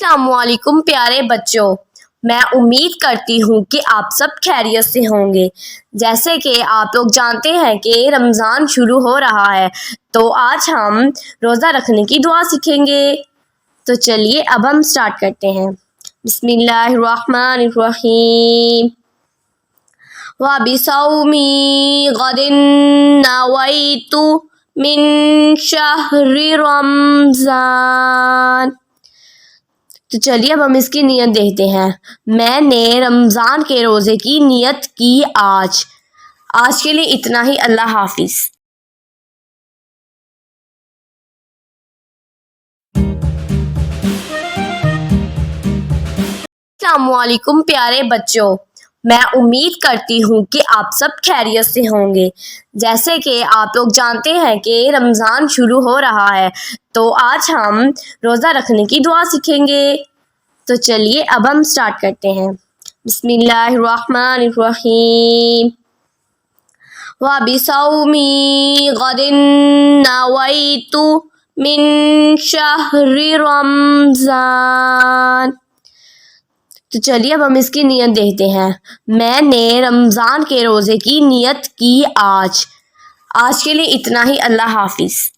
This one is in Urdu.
السلام علیکم پیارے بچوں، میں امید کرتی ہوں کہ آپ سب خیریت سے ہوں گے۔ جیسے کہ آپ لوگ جانتے ہیں کہ رمضان شروع ہو رہا ہے، تو آج ہم روزہ رکھنے کی دعا سیکھیں گے۔ تو چلیے اب ہم سٹارٹ کرتے ہیں۔ بسم اللہ الرحمن الرحیم۔ وَبِصَوْمِ غَدٍ نَوَيْتُ مِن شَهْرِ رمضان۔ تو چلیے اب ہم اس کی نیت دیکھتے ہیں۔ میں نے رمضان کے روزے کی نیت کی آج کے لیے اتنا ہی۔ اللہ حافظ۔ السلام علیکم پیارے بچوں، میں امید کرتی ہوں کہ آپ سب خیریت سے ہوں گے۔ جیسے کہ آپ لوگ جانتے ہیں کہ رمضان شروع ہو رہا ہے، تو آج ہم روزہ رکھنے کی دعا سیکھیں گے۔ تو چلیے اب ہم سٹارٹ کرتے ہیں۔ بسم اللہ الرحمن الرحیم۔ وَبِصَوْمِ غَدٍ نَوَيْتُ مِن شَهْرِ رمضان۔ تو چلیے اب ہم اس کی نیت دیکھتے ہیں۔ میں نے رمضان کے روزے کی نیت کی آج کے لیے اتنا ہی۔ اللہ حافظ۔